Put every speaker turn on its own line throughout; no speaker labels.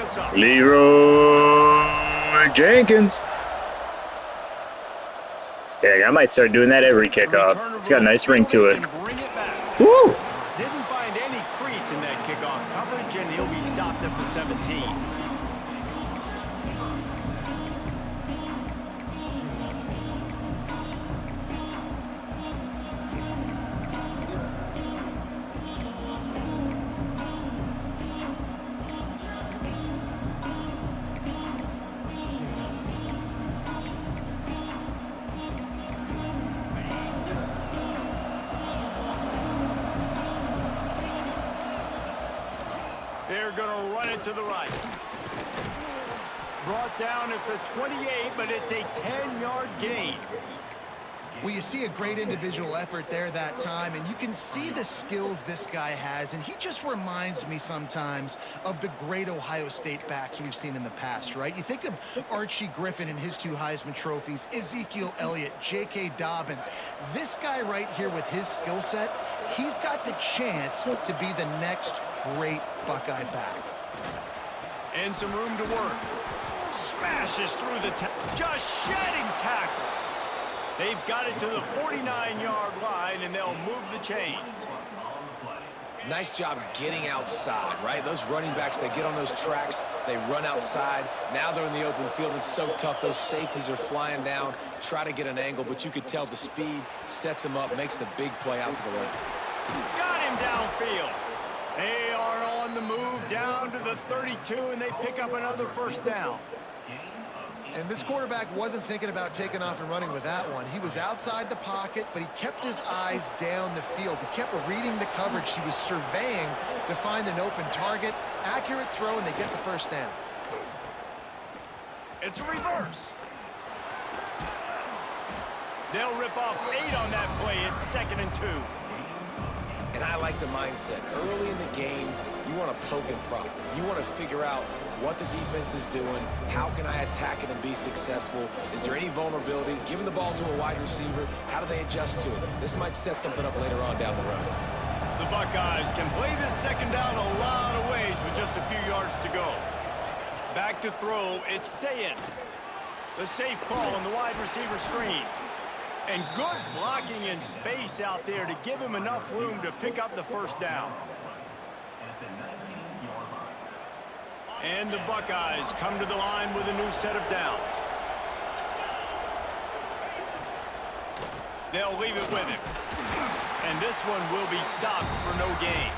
us up.
Leroy Jenkins. Yeah, I might start doing that every kickoff. It's got a nice ring to it.
Woo! Didn't find any crease in that kickoff coverage, and he'll be stopped at the 17. They're going to run it to the right. Brought down at the 28, but it's a 10-yard gain.
Well, you see a great individual effort there that time, and you can see the skills this guy has, and he just reminds me sometimes of the great Ohio State backs we've seen in the past, right? You think of Archie Griffin and his 2 Heisman trophies, Ezekiel Elliott, J.K. Dobbins. This guy right here with his skill set, he's got the chance to be the next great Buckeye back.
And some room to work. Smashes through the just shedding tackles. They've got it to the 49-yard line, and they'll move the chains.
Nice job getting outside, right? Those running backs, they get on those tracks, they run outside. Now they're in the open field. It's so tough. Those safeties are flying down, try to get an angle, but you could tell the speed sets them up, makes the big play out to the left.
Got him downfield. They are on the move down to the 32, and they pick up another first down.
And this quarterback wasn't thinking about taking off and running with that one. He was outside the pocket, but he kept his eyes down the field. He kept reading the coverage. He was surveying to find an open target. Accurate throw, and they get the first down.
It's a reverse. They'll rip off 8 on that play. It's 2nd and 2.
And I like the mindset. Early in the game, you want to poke and prod. You want to figure out what the defense is doing. How can I attack it and be successful? Is there any vulnerabilities? Giving the ball to a wide receiver, how do they adjust to it? This might set something up later on down the road.
The Buckeyes can play this 2nd down a lot of ways with just a few yards to go. Back to throw, it's Sayin. The safe call on the wide receiver screen. And good blocking in space out there to give him enough room to pick up the first down. And the Buckeyes come to the line with a new set of downs. They'll leave it with him. And this one will be stopped for no gain.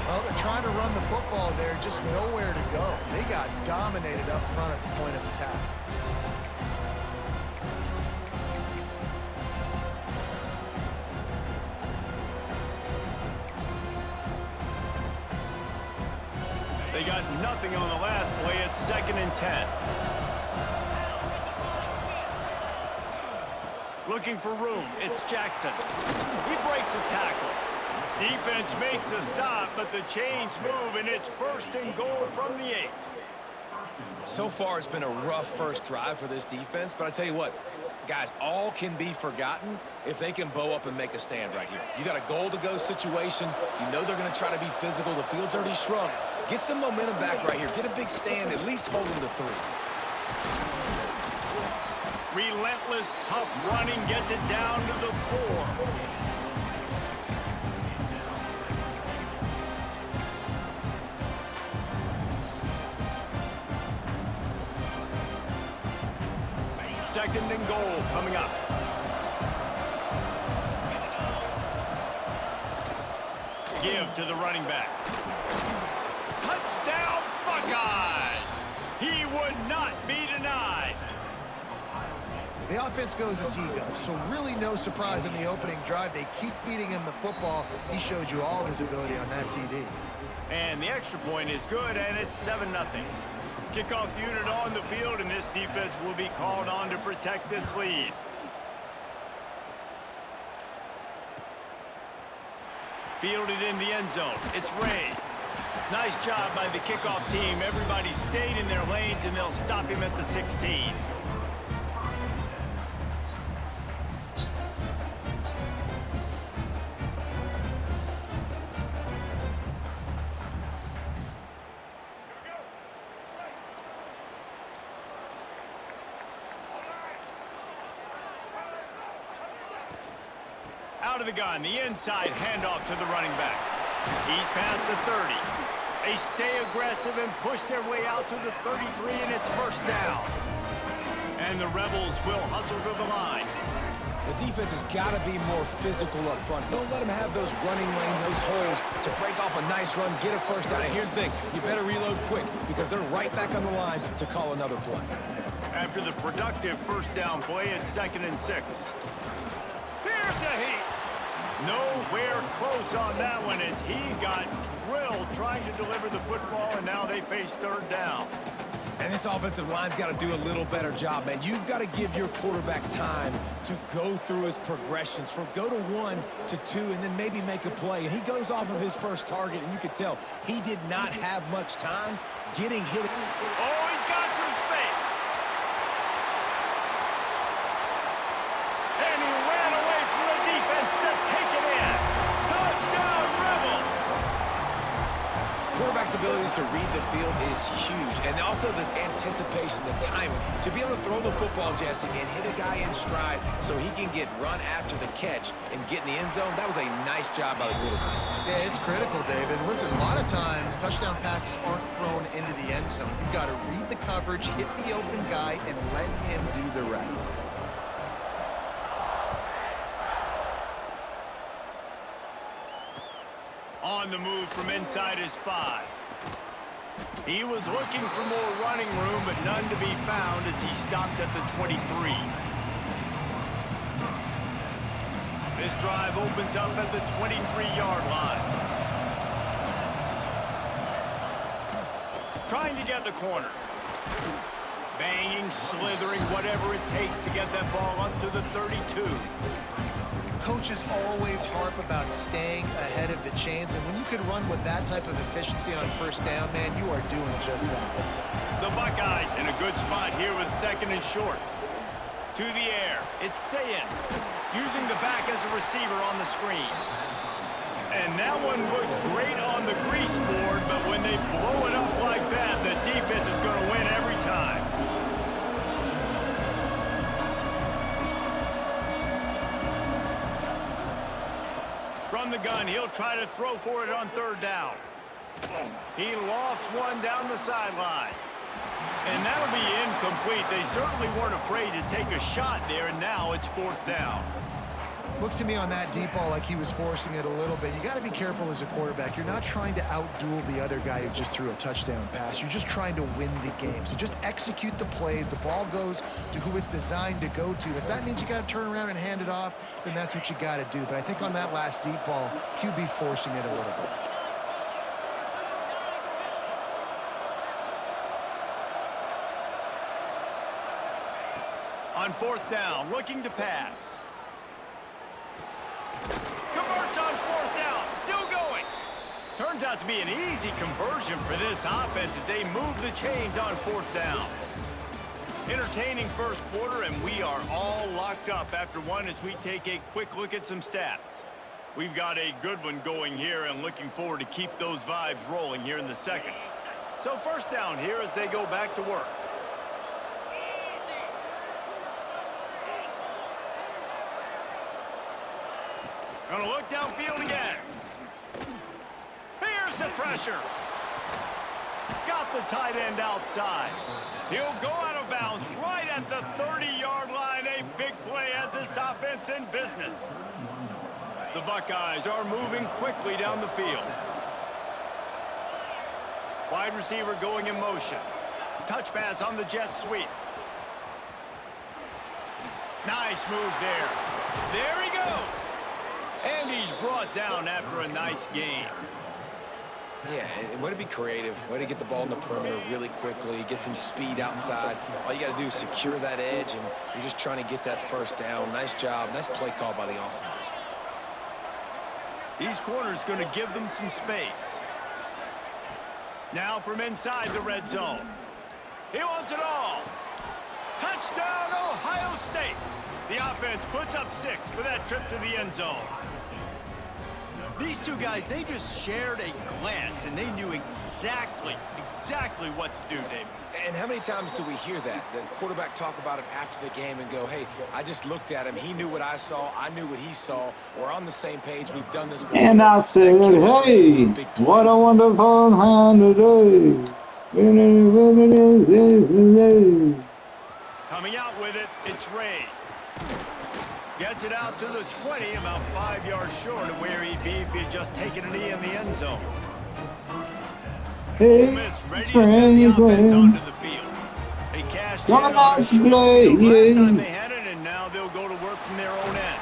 Well, they're trying to run the football there, just nowhere to go. They got dominated up front at the point of attack.
They got nothing on the last play. It's 2nd and 10. Looking for room. It's Jackson. He breaks a tackle. Defense makes a stop, but the chains move, and it's 1st and goal from the 8.
So far, it's been a rough first drive for this defense, but I tell you what, guys, all can be forgotten if they can bow up and make a stand right here. You got a goal-to-go situation. You know they're going to try to be physical. The field's already shrunk. Get some momentum back right here. Get a big stand, at least hold them to 3.
Relentless, tough running gets it down to the 4. Second and goal coming up. Give to the running back. Touchdown, Buckeyes! He would not be denied.
The offense goes as he goes, so really no surprise in the opening drive. They keep feeding him the football. He showed you all of his ability on that TD.
And the extra point is good, and it's 7-0. Kickoff unit on the field, and this defense will be called on to protect this lead. Fielded in the end zone. It's Ray. Nice job by the kickoff team. Everybody stayed in their lanes, and they'll stop him at the 16. Out of the gun, the inside handoff to the running back. He's past the 30. They stay aggressive and push their way out to the 33, and it's first down. And the Rebels will hustle to the line.
The defense has got to be more physical up front. Don't let them have those running lanes, those holes to break off a nice run, get a first down. And here's the thing, you better reload quick because they're right back on the line to call another play.
After the productive first down play, it's 2nd and 6. Here's a heat. Nowhere close on that one as he got drilled trying to deliver the football, and now they face 3rd down.
And this offensive line's got to do a little better job, man. You've got to give your quarterback time to go through his progressions, from go to 1 to 2, and then maybe make a play. And he goes off of his first target, and you could tell he did not have much time getting hit.
Oh, he's got some space. And he ran away from the defense to take it in. Touchdown, Rebels!
Quarterback's abilities to read the field is huge, and also the anticipation, the timing. To be able to throw the football, Jesse, and hit a guy in stride so he can get run after the catch and get in the end zone, that was a nice job by the quarterback.
Yeah, it's critical, David. Listen, a lot of times, touchdown passes aren't thrown into the end zone. You've got to read the coverage, hit the open guy, and let him do the rest.
On the move from inside his 5. He was looking for more running room, but none to be found as he stopped at the 23. This drive opens up at the 23-yard line. Trying to get the corner. Banging, slithering, whatever it takes to get that ball up to the 32.
Coaches always harp about staying ahead of the chains, and when you can run with that type of efficiency on first down, man, you are doing just that.
The Buckeyes in a good spot here with 2nd and short. To the air, it's Sayin, using the back as a receiver on the screen. And that one looked great on the grease board, but when they blow it up like that, the defense is going to win every time. From the gun, he'll try to throw for it on 3rd down. He lofts one down the sideline. And that'll be incomplete. They certainly weren't afraid to take a shot there, and now it's 4th down.
Looked to me on that deep ball like he was forcing it a little bit. You got to be careful as a quarterback. You're not trying to outduel the other guy who just threw a touchdown pass. You're just trying to win the game. So just execute the plays. The ball goes to who it's designed to go to. If that means you got to turn around and hand it off, then that's what you got to do. But I think on that last deep ball, QB forcing it a little bit.
On 4th down, looking to pass. Converts on 4th down, still going. Turns out to be an easy conversion for this offense as they move the chains on 4th down. Entertaining first quarter, and we are all locked up after one as we take a quick look at some stats. We've got a good one going here and looking forward to keep those vibes rolling here in the 2nd. So first down here as they go back to work. Gonna look downfield again. Here's the pressure. Got the tight end outside. He'll go out of bounds right at the 30-yard line. A big play as this offense in business. The Buckeyes are moving quickly down the field. Wide receiver going in motion. Touch pass on the jet sweep. Nice move there. There he goes. And he's brought down after a nice gain.
Yeah, and way to be creative, way to get the ball in the perimeter really quickly, get some speed outside. All you got to do is secure that edge, and you're just trying to get that first down. Nice job, nice play call by the offense.
These corners going to give them some space. Now from inside the red zone. He wants it all. Touchdown, Ohio State. The offense puts up 6 for that trip to the end zone. These two guys, they just shared a glance, and they knew exactly what to do, David.
And how many times do we hear that? The quarterback talk about it after the game and go, hey, I just looked at him. He knew what I saw. I knew what he saw. We're on the same page. We've done this before.
And I said, hey, what a wonderful time today.
Coming out with it, it's Ray. Gets it out to the 20, about 5 yards short of where he'd be if he had just taken a knee in the end zone.
Hey,
Ole Miss ready
it's
to send the offense
Franklin.
onto the field. They cashed in on a short field last time they had it, and now they'll go to work from their own end.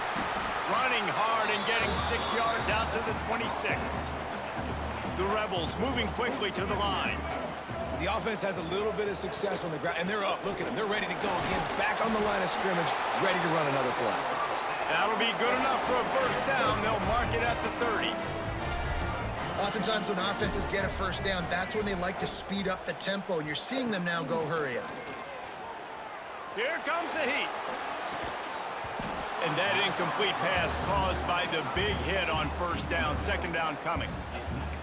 Running hard and getting 6 yards out to the 26. The Rebels moving quickly to the line.
The offense has a little bit of success on the ground, and they're up. Look at them. They're ready to go again. Back on the line of scrimmage, ready to run another play.
That'll be good enough for a first down. They'll mark it at the 30.
Oftentimes when offenses get a first down, that's when they like to speed up the tempo, and you're seeing them now go hurry up.
Here comes the heat. And that incomplete pass caused by the big hit on first down. Second down coming.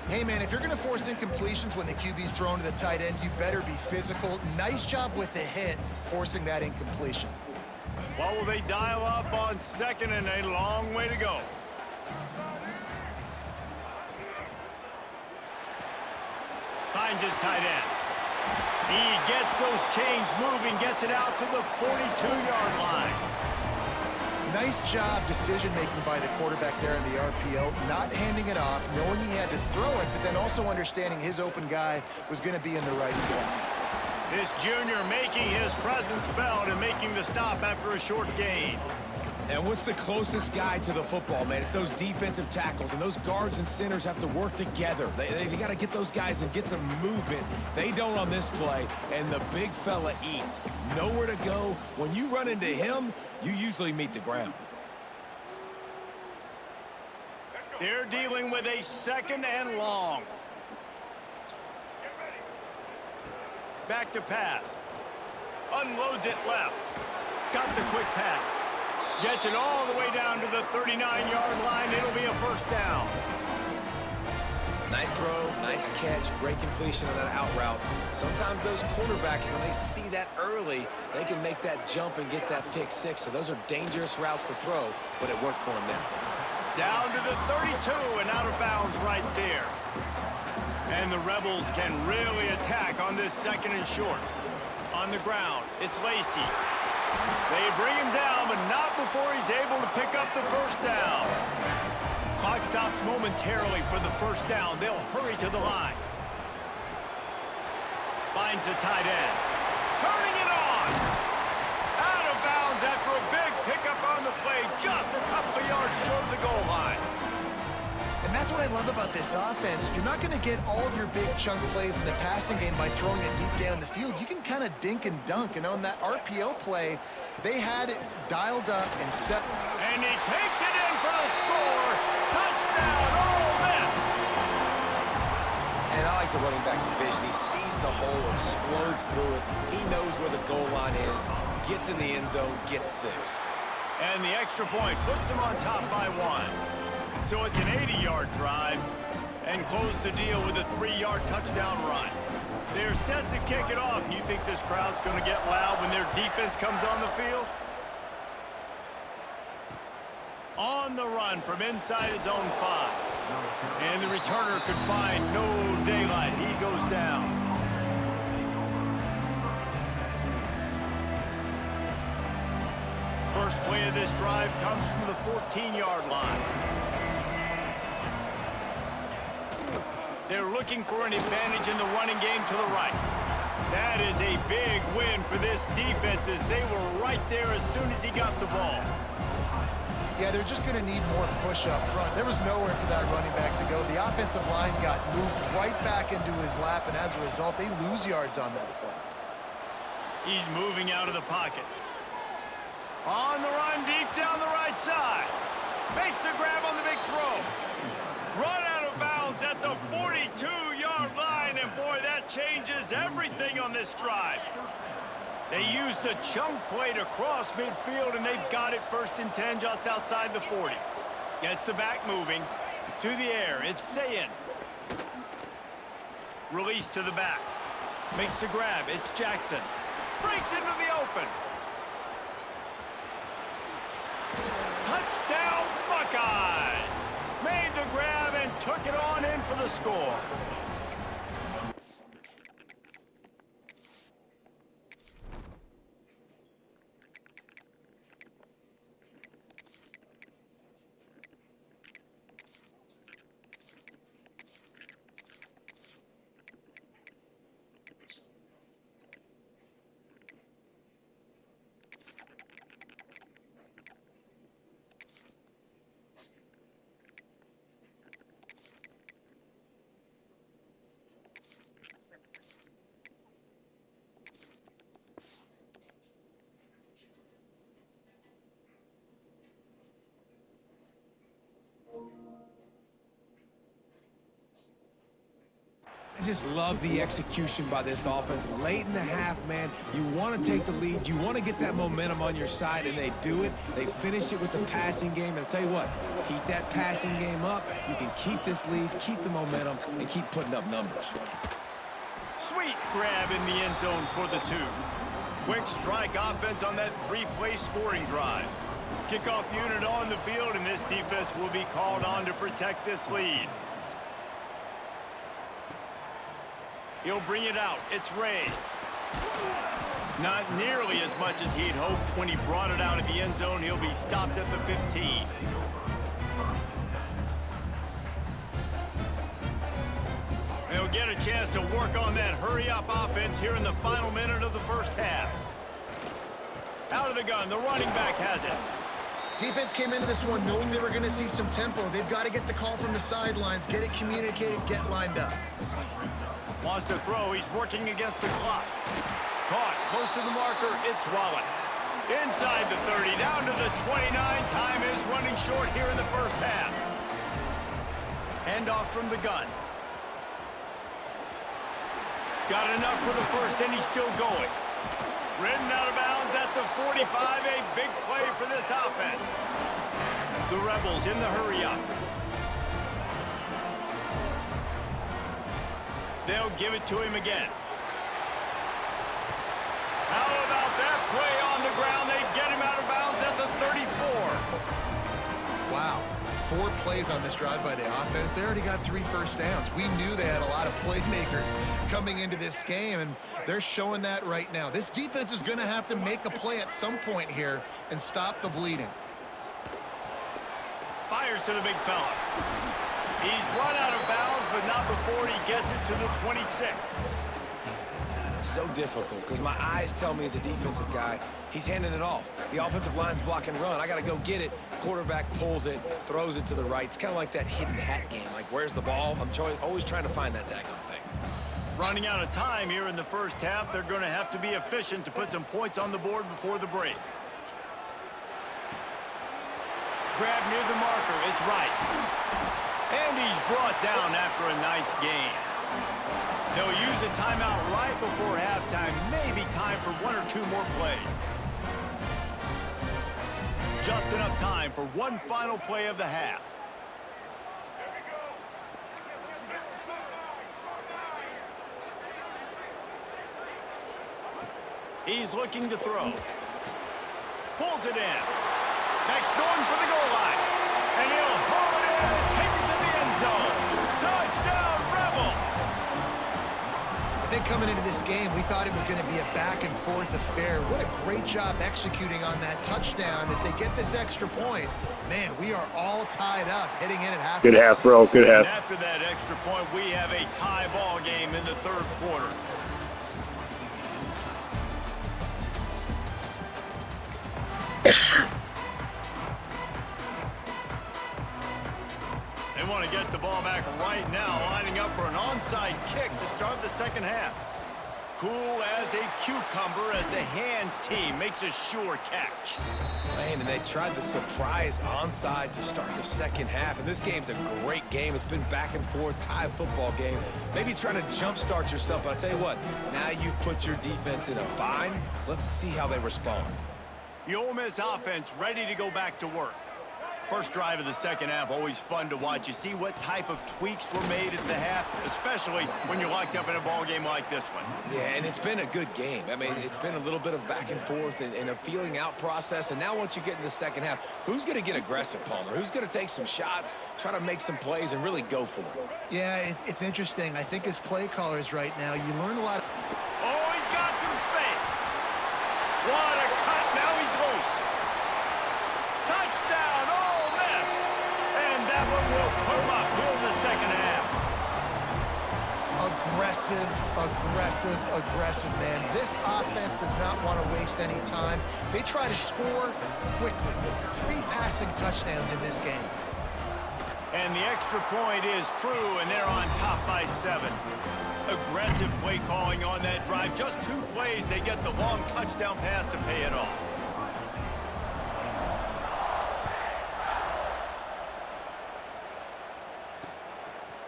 Hey, man, if you're going to force incompletions when the QB's thrown to the tight end, you better be physical. Nice job with the hit, forcing that incompletion.
What will they dial up on second and a long way to go? Finds his tight end. He gets those chains moving, gets it out to the 42-yard line.
Nice job decision-making by the quarterback there in the RPO, not handing it off, knowing he had to throw it, but then also understanding his open guy was going to be in the right spot.
This junior making his presence felt and making the stop after a short gain.
And what's the closest guy to the football, man? It's those defensive tackles, and those guards and centers have to work together. They got to get those guys and get some movement. They don't on this play, and the big fella eats. Nowhere to go. When you run into him, you usually meet the ground.
They're dealing with a second and long. Back to pass. Unloads it left. Got the quick pass. Gets it all the way down to the 39-yard line. It'll be a first down.
Nice throw, nice catch, great completion on that out route. Sometimes those quarterbacks, when they see that early, they can make that jump and get that pick six. So those are dangerous routes to throw, but it worked for him there.
Down to the 32 and out of bounds right there. And the Rebels can really attack on this second and short. On the ground, it's Lacey. They bring him down, but not before he's able to pick up the first down. Clock stops momentarily for the first down. They'll hurry to the line. Finds the tight end. Turning it on. Out of bounds after a big pickup on the play, just a couple of yards short of the goal line.
And that's what I love about this offense. You're not going to get all of your big chunk plays in the passing game by throwing it deep down the field. You can kind of dink and dunk. And on that RPO play, they had it dialed up and set.
And he takes it in for the score. Touchdown, Ole Miss.
And I like the running back's vision. He sees the hole, explodes through it. He knows where the goal line is, gets in the end zone, gets 6.
And the extra point puts them on top by 1. So it's an 80-yard drive and close the deal with a 3-yard touchdown run. They're set to kick it off. And you think this crowd's going to get loud when their defense comes on the field? On the run from inside his own 5. And the returner could find no daylight. He goes down. First play of this drive comes from the 14-yard line. They're looking for an advantage in the running game to the right. That is a big win for this defense as they were right there as soon as he got the ball.
Yeah, they're just going to need more push up front. There was nowhere for that running back to go. The offensive line got moved right back into his lap, and as a result, they lose yards on that play.
He's moving out of the pocket. On the run deep down the right side. Makes the grab on the big throw. Run out of bounds at the 42-yard line, and boy, that changes everything on this drive. They used a chunk play to cross midfield, and they've got it 1st and 10 just outside the 40. Gets the back moving. To the air, it's Sayin. Release to the back. Makes the grab, it's Jackson. Breaks into the open. Touchdown, Buckeyes! Made the grab and took it on in for the score.
I just love the execution by this offense. Late in the half, man, you want to take the lead. You want to get that momentum on your side, and they do it. They finish it with the passing game. And I'll tell you what, keep that passing game up. You can keep this lead, keep the momentum, and keep putting up numbers.
Sweet grab in the end zone for the 2. Quick strike offense on that 3-play scoring drive. Kickoff unit on the field, and this defense will be called on to protect this lead. He'll bring it out. It's Ray. Not nearly as much as he'd hoped when he brought it out of the end zone. He'll be stopped at the 15. They'll get a chance to work on that hurry-up offense here in the final minute of the first half. Out of the gun, the running back has it.
Defense came into this one knowing they were going to see some tempo. They've got to get the call from the sidelines, get it communicated, get lined up.
Wants to throw. He's working against the clock. Caught close to the marker. It's Wallace. Inside the 30, down to the 29. Time is running short here in the first half. Handoff from the gun. Got enough for the first, and he's still going. Ridden out of bounds at the 45. A big play for this offense. The Rebels in the hurry-up. They'll give it to him again. How about that play on the ground? They get him out of bounds at the 34.
Wow. 4 plays on this drive by the offense. They already got 3 first downs. We knew they had a lot of playmakers coming into this game, and they're showing that right now. This defense is going to have to make a play at some point here and stop the bleeding.
Fires to the big fella. He's run out of bounds, but not before he gets it to the 26.
So difficult, because my eyes tell me as a defensive guy, he's handing it off. The offensive line's block and run. I got to go get it. Quarterback pulls it, throws it to the right. It's kind of like that hidden hat game. Like, where's the ball? I'm always trying to find that daggone thing.
Running out of time here in the first half. They're going to have to be efficient to put some points on the board before the break. Grab near the marker. It's right. And he's brought down after a nice gain. They'll use a timeout right before halftime. Maybe time for 1 or 2 more plays. Just enough time for one final play of the half. He's looking to throw. Pulls it in. Next going for the goal line. And he'll haul it in and take it to the end zone. Touchdown, Rebels!
I think coming into this game, we thought it was going to be a back-and-forth affair. What a great job executing on that touchdown. If they get this extra point, man, we are all tied up heading in at halftime.
Good half, bro. Good half.
And after that extra point, we have a tie ball game in the third quarter. They want to get the ball back right now, lining up for an onside kick to start the second half. Cool as a cucumber as the hands team makes a sure catch.
Man, and they tried the surprise onside to start the second half. And this game's a great game. It's been back and forth, tie football game. Maybe trying to jumpstart yourself, but I'll tell you what, now you've put your defense in a bind. Let's see how they respond.
The Ole Miss offense ready to go back to work. First drive of the second half, always fun to watch. You see what type of tweaks were made at the half, especially when you're locked up in a ball game like this one.
Yeah, and it's been a good game. I mean, it's been a little bit of back and forth and a feeling out process. And now once you get in the second half, who's going to get aggressive, Palmer? Who's going to take some shots, try to make some plays, and really go for it?
Yeah, it's interesting. I think as play callers right now, you learn a lot.
Oh, he's got some space. What a cut. Now he's loose. Touchdown, Ole Miss. And that one will put him up here in the second half.
Aggressive, man. This offense does not want to waste any time. They try to score quickly. 3 passing touchdowns in this game.
And the extra point is true, and they're on top by 7. Aggressive play calling on that drive. Just 2 plays, they get the long touchdown pass to pay it off.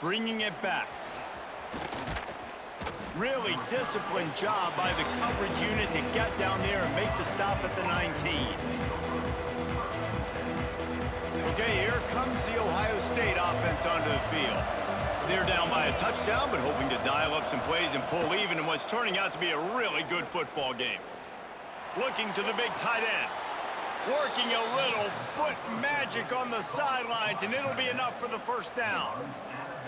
Bringing it back. Really disciplined job by the coverage unit to get down there and make the stop at the 19. Okay, here comes the Ohio State offense onto the field. They're down by a touchdown, but hoping to dial up some plays and pull even in what's turning out to be a really good football game. Looking to the big tight end. Working a little foot magic on the sidelines, and it'll be enough for the first down.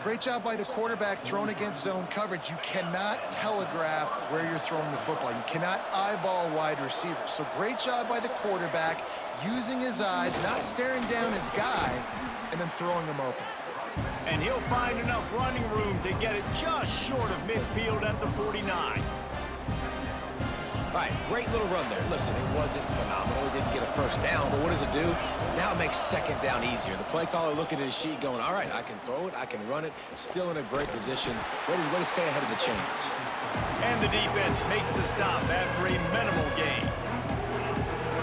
Great job by the quarterback thrown against zone coverage. You cannot telegraph where you're throwing the football. You cannot eyeball wide receivers. So great job by the quarterback using his eyes, not staring down his guy, and then throwing him open.
And he'll find enough running room to get it just short of midfield at the 49.
All right, great little run there. Listen, it wasn't phenomenal. It didn't get a first down, but what does it do? Now it makes second down easier. The play caller looking at his sheet going, all right, I can throw it, I can run it, still in a great position. Way to stay ahead of the chains.
And the defense makes the stop after a minimal gain.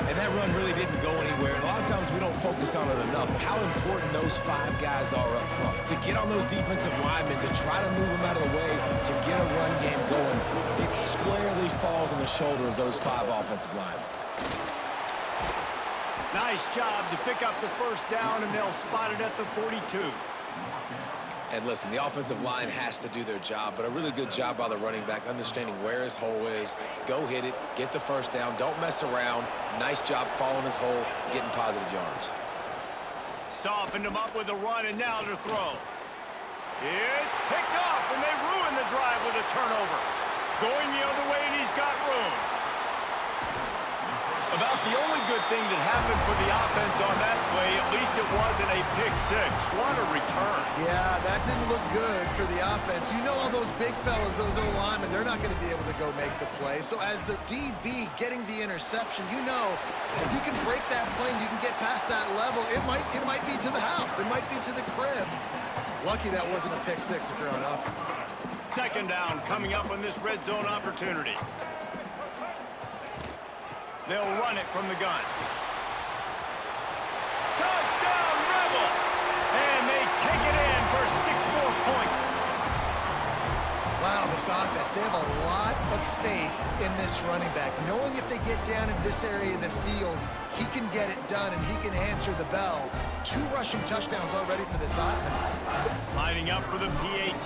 And that run really didn't go anywhere. And a lot of times we don't focus on it enough, but how important those 5 guys are up front. To get on those defensive linemen, to try to move them out of the way, to get a run game going, it squarely falls on the shoulder of those 5 offensive linemen.
Nice job to pick up the first down, and they'll spot it at the 42.
And listen, the offensive line has to do their job, but a really good job by the running back, understanding where his hole is. Go hit it, get the first down, don't mess around. Nice job following his hole, getting positive yards.
Softened him up with a run, and now to throw. It's picked off, and they ruin the drive with a turnover. Going the other way, and he's got room. About the only good thing that happened for the offense on that play, at least it wasn't a pick 6. What a return.
Yeah, that didn't look good for the offense. You know all those big fellas, those O-linemen, they're not going to be able to go make the play. So as the DB getting the interception, you know if you can break that play and you can get past that level, it might be to the house. It might be to the crib. Lucky that wasn't a pick 6 if you're on offense.
Second down coming up on this red zone opportunity. They'll run it from the gun. Touchdown, Rebels! And they take it in for 6 more points.
Wow, this offense, they have a lot of faith in this running back. Knowing if they get down in this area of the field, he can get it done and he can answer the bell. 2 rushing touchdowns already for this offense.
Lining up for the PAT.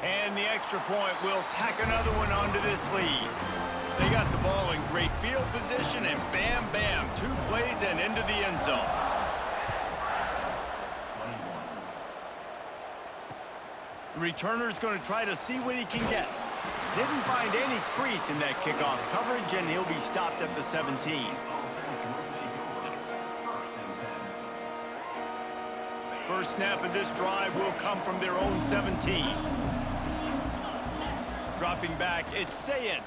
And the extra point will tack another one onto this lead. They got the ball in great field position, and bam, bam, 2 plays and into the end zone. The returner's going to try to see what he can get. Didn't find any crease in that kickoff coverage, and he'll be stopped at the 17. First snap of this drive will come from their own 17. Dropping back, it's Sayin.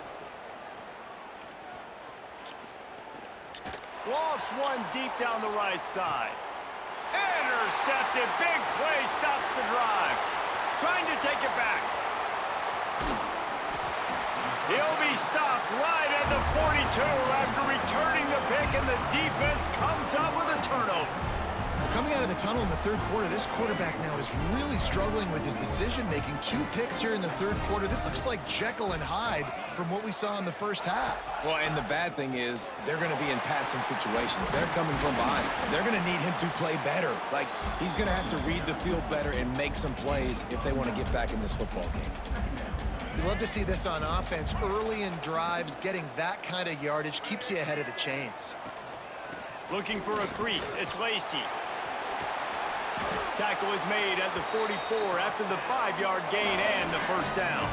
Lost one deep down the right side. Intercepted. Big play stops the drive. Trying to take it back. He'll be stopped right at the 42 after returning the pick, and the defense comes up with a turnover.
Coming out of the tunnel in the third quarter, this quarterback now is really struggling with his decision-making. 2 picks here in the third quarter. This looks like Jekyll and Hyde from what we saw in the first half.
Well, and the bad thing is they're going to be in passing situations. They're coming from behind. They're going to need him to play better. Like, he's going to have to read the field better and make some plays if they want to get back in this football game.
You love to see this on offense. Early in drives, getting that kind of yardage keeps you ahead of the chains.
Looking for a crease. It's Lacy. Tackle is made at the 44 after the 5-yard gain and the first down.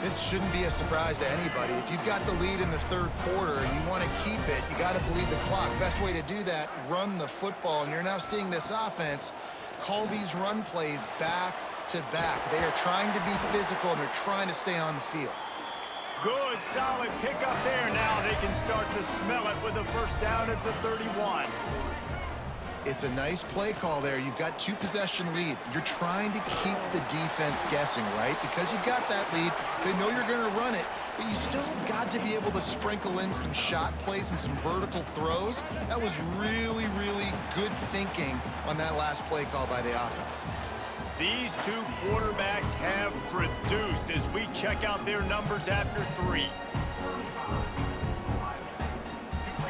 This shouldn't be a surprise to anybody. If you've got the lead in the third quarter and you want to keep it, you got to bleed the clock. Best way to do that, run the football. And you're now seeing this offense call these run plays back to back. They are trying to be physical and they're trying to stay on the field.
Good, solid pick up there. Now they can start to smell it with a first down at the 31.
It's a nice play call there. You've got 2-possession lead. You're trying to keep the defense guessing, right? Because you've got that lead, they know you're going to run it, but you still have got to be able to sprinkle in some shot plays and some vertical throws. That was really, really good thinking on that last play call by the offense.
These 2 quarterbacks have produced as we check out their numbers after 3.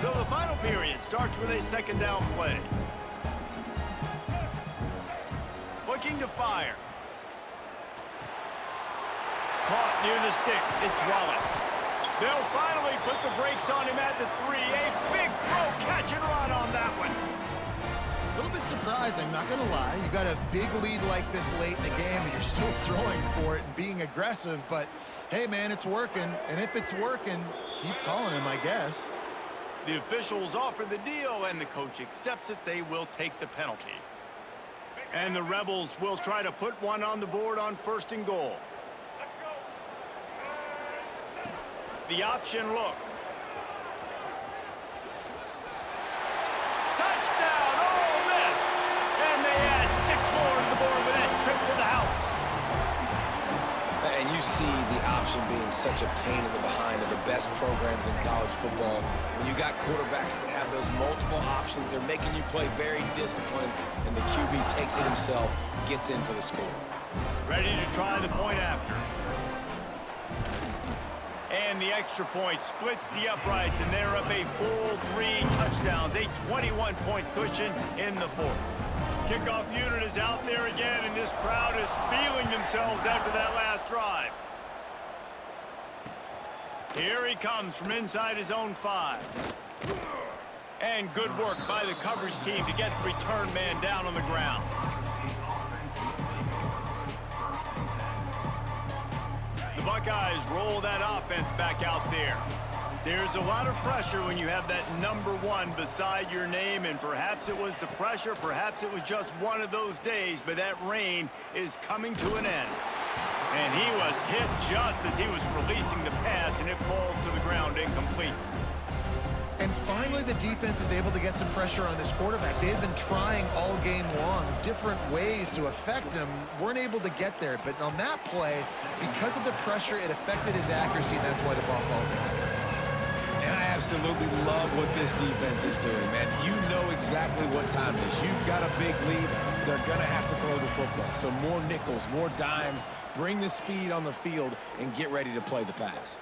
So the final period starts with a second down play. Looking to fire. Caught near the sticks. It's Wallace. They'll finally put the brakes on him at the 3. A big throw, catch and run on that one.
A little bit surprising, not going to lie. You got a big lead like this late in the game, and you're still throwing for it and being aggressive. But, hey, man, it's working. And if it's working, keep calling him, I guess.
The officials offer the deal, and the coach accepts it. They will take the penalty. And the Rebels will try to put one on the board on 1st and goal. The option look. Touchdown, Ole Miss! And they add 6 more to the board with that trip to the house.
And you see the option being such a pain in the behind of the best programs in college football. When you got quarterbacks that have those multiple options, they're making you play very disciplined, and the QB takes it himself, gets in for the score.
Ready to try the point after. And the extra point splits the uprights, and they're up a full 3 touchdowns, a 21-point cushion in the 4th. Kickoff unit is out there again, and this crowd is feeling themselves after that last drive. Here he comes from inside his own 5. And good work by the coverage team to get the return man down on the ground. The Buckeyes roll that offense back out there. There's a lot of pressure when you have that number 1 beside your name, and perhaps it was the pressure, perhaps it was just one of those days, but that rain is coming to an end. And he was hit just as he was releasing the pass, and it falls to the ground incomplete.
And finally, the defense is able to get some pressure on this quarterback. They've been trying all game long, different ways to affect him. Weren't able to get there, but on that play, because of the pressure, it affected his accuracy, and that's why the ball falls in.
And I absolutely love what this defense is doing, man. You know exactly what time it is. You've got a big lead. They're going to have to throw the football. So more nickels, more dimes, bring the speed on the field, and get ready to play the pass.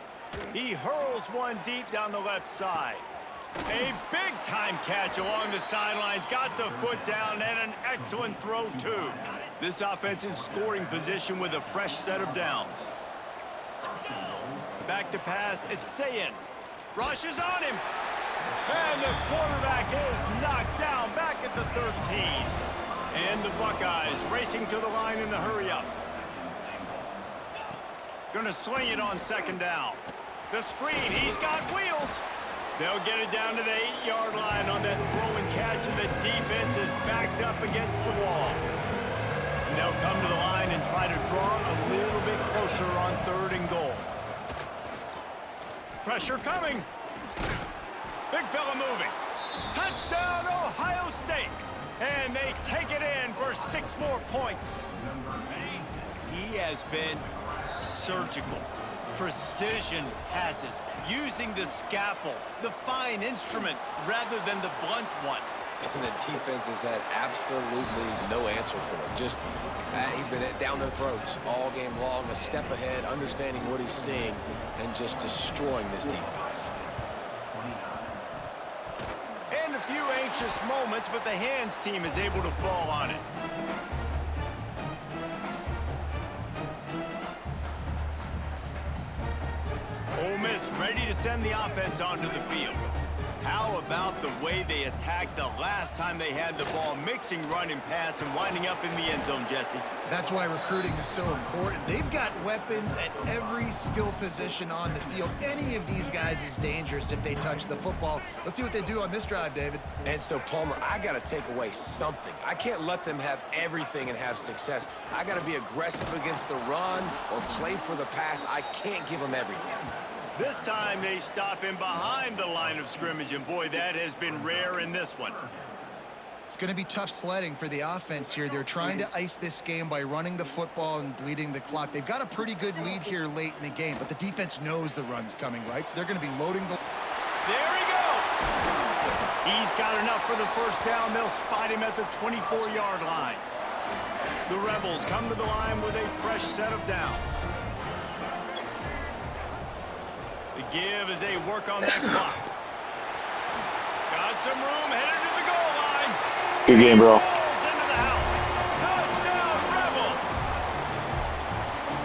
He hurls one deep down the left side. A big-time catch along the sidelines. Got the foot down, and an excellent throw, too. This offense in scoring position with a fresh set of downs. Back to pass. It's Sayin. Rushes on him. And the quarterback is knocked down back at the 13. And the Buckeyes racing to the line in the hurry-up. Gonna sling it on 2nd down. The screen, he's got wheels. They'll get it down to the 8-yard line on that throw and catch, and the defense is backed up against the wall. And they'll come to the line and try to draw a little bit closer on 3rd and goal. Pressure coming. Big fella moving. Touchdown, Ohio State. And they take it in for 6 more points. He has been surgical. Precision passes. Using the scalpel, the fine instrument, rather than the blunt one.
And the defense has had absolutely no answer for him. Just, he's been down their throats all game long, a step ahead, understanding what he's seeing, and just destroying this defense.
And a few anxious moments, but the hands team is able to fall on it. Ole Miss ready to send the offense onto the field. How about the way they attacked the last time they had the ball, mixing run and pass and winding up in the end zone, Jesse?
That's why recruiting is so important. They've got weapons at every skill position on the field. Any of these guys is dangerous if they touch the football. Let's see what they do on this drive, David.
And so, Palmer, I got to take away something. I can't let them have everything and have success. I got to be aggressive against the run or play for the pass. I can't give them everything.
This time they stop him behind the line of scrimmage, and boy, that has been rare in this one.
It's going to be tough sledding for the offense here. They're trying to ice this game by running the football and bleeding the clock. They've got a pretty good lead here late in the game, but the defense knows the run's coming, right? So they're going to be loading the...
There he goes! He's got enough for the first down. They'll spot him at the 24-yard line. The Rebels come to the line with a fresh set of downs. The give as they work on that clock. Got some room, headed to the goal line.
Good game, bro.
Into the house. Touchdown, Rebels!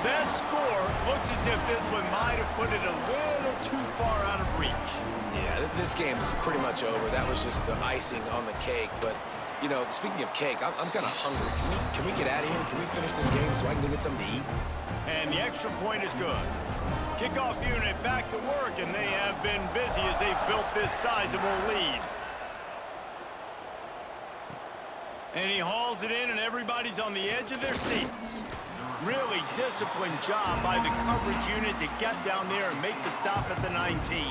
That score looks as if this one might have put it a little too far out of reach.
Yeah, this game's pretty much over. That was just the icing on the cake. But, you know, speaking of cake, I'm kind of hungry. Can we get out of here? Can we finish this game so I can go get something to eat?
And the extra point is good. Kickoff unit back to work, and they have been busy as they've built this sizable lead. And he hauls it in, and everybody's on the edge of their seats. Really disciplined job by the coverage unit to get down there and make the stop at the 19.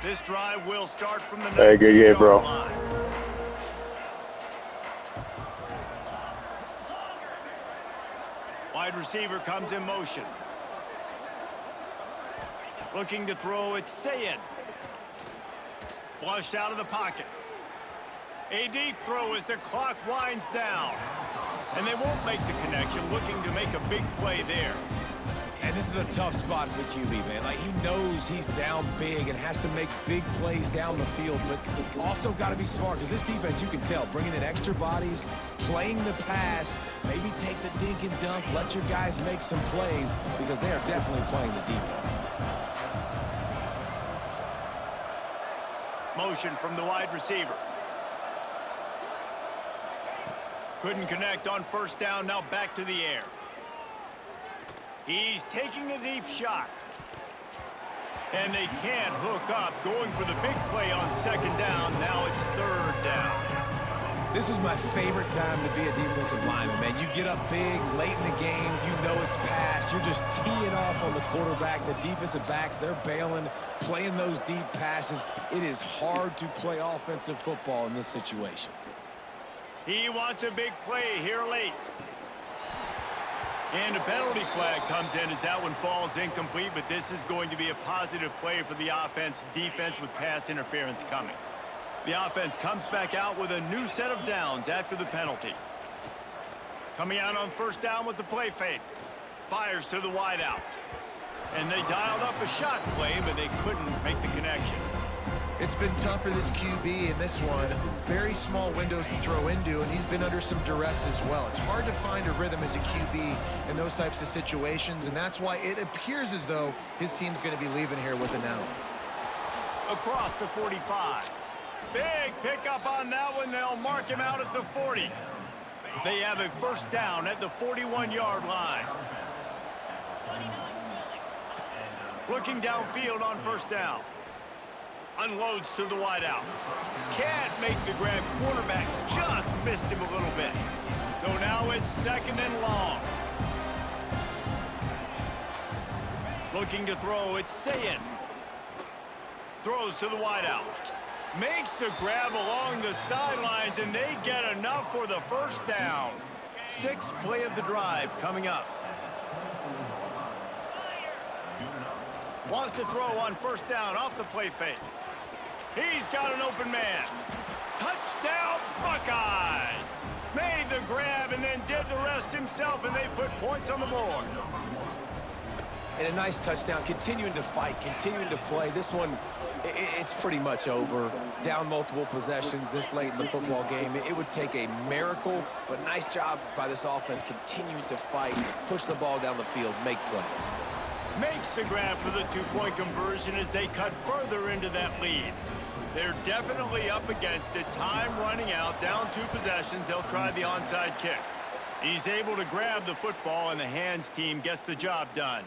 This drive will start from the 19-yard
good game, bro.
line. Wide receiver comes in motion. Looking to throw, it's Sayin. Flushed out of the pocket. A deep throw as the clock winds down. And they won't make the connection, looking to make a big play there.
And this is a tough spot for the QB, man. Like, he knows he's down big and has to make big plays down the field, but also got to be smart, because this defense, you can tell, bringing in extra bodies, playing the pass, maybe take the dink and dunk, let your guys make some plays, because they are definitely playing the deep end.
Motion from the wide receiver. Couldn't connect on first down, now back to the air. He's taking a deep shot. And they can't hook up, going for the big play on second down. Now it's third down.
This was my favorite time to be a defensive lineman, man. You get up big, late in the game, you know it's pass. You're just teeing off on the quarterback. The defensive backs, they're bailing, playing those deep passes. It is hard to play offensive football in this situation.
He wants a big play here late. And a penalty flag comes in as that one falls incomplete, but this is going to be a positive play for the offense. Defense with pass interference coming. The offense comes back out with a new set of downs after the penalty. Coming out on first down with the play fake. Fires to the wideout. And they dialed up a shot play, but they couldn't make the connection.
It's been tough for this QB in this one. Very small windows to throw into, and he's been under some duress as well. It's hard to find a rhythm as a QB in those types of situations, and that's why it appears as though his team's going to be leaving here with an out.
Across the 45. Big pickup on that one. They'll mark him out at the 40. They have a first down at the 41-yard line. Looking downfield on first down. Unloads to the wideout. Can't make the grab. Quarterback just missed him a little bit. So now it's second and long. Looking to throw, it's Sayin. Throws to the wideout. Makes the grab along the sidelines, and they get enough for the first down. Sixth play of the drive coming up. Wants to throw on first down off the play fake. He's got an open man. Touchdown, Buckeyes! Made the grab and then did the rest himself, and they put points on the board.
And a nice touchdown, continuing to fight, continuing to play. This one, it's pretty much over. Down multiple possessions this late in the football game. It would take a miracle, but nice job by this offense continuing to fight, push the ball down the field, make plays.
Makes the grab for the two-point conversion as they cut further into that lead. They're definitely up against it. Time running out, down 2 possessions. They'll try the onside kick. He's able to grab the football, and the hands team gets the job done.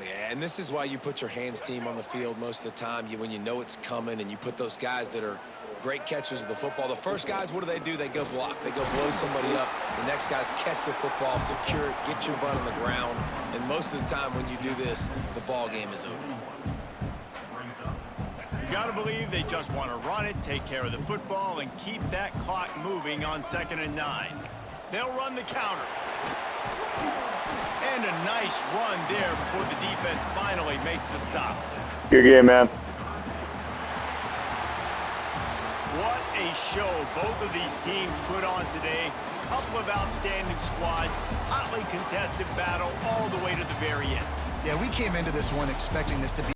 Yeah, and this is why you put your hands team on the field most of the time. When you know it's coming, and you put those guys that are great catchers of the football. The first guys, what do? They go block. They go blow somebody up. The next guys catch the football, secure it, get your butt on the ground. And most of the time when you do this, the ball game is over.
You got to believe they just want to run it, take care of the football, and keep that clock moving on 2nd and 9. They'll run the counter. And a nice run there before the defense finally makes the stop.
Good game, man.
What a show both of these teams put on today. Couple of outstanding squads, hotly contested battle all the way to the very end.
Yeah, we came into this one expecting this to be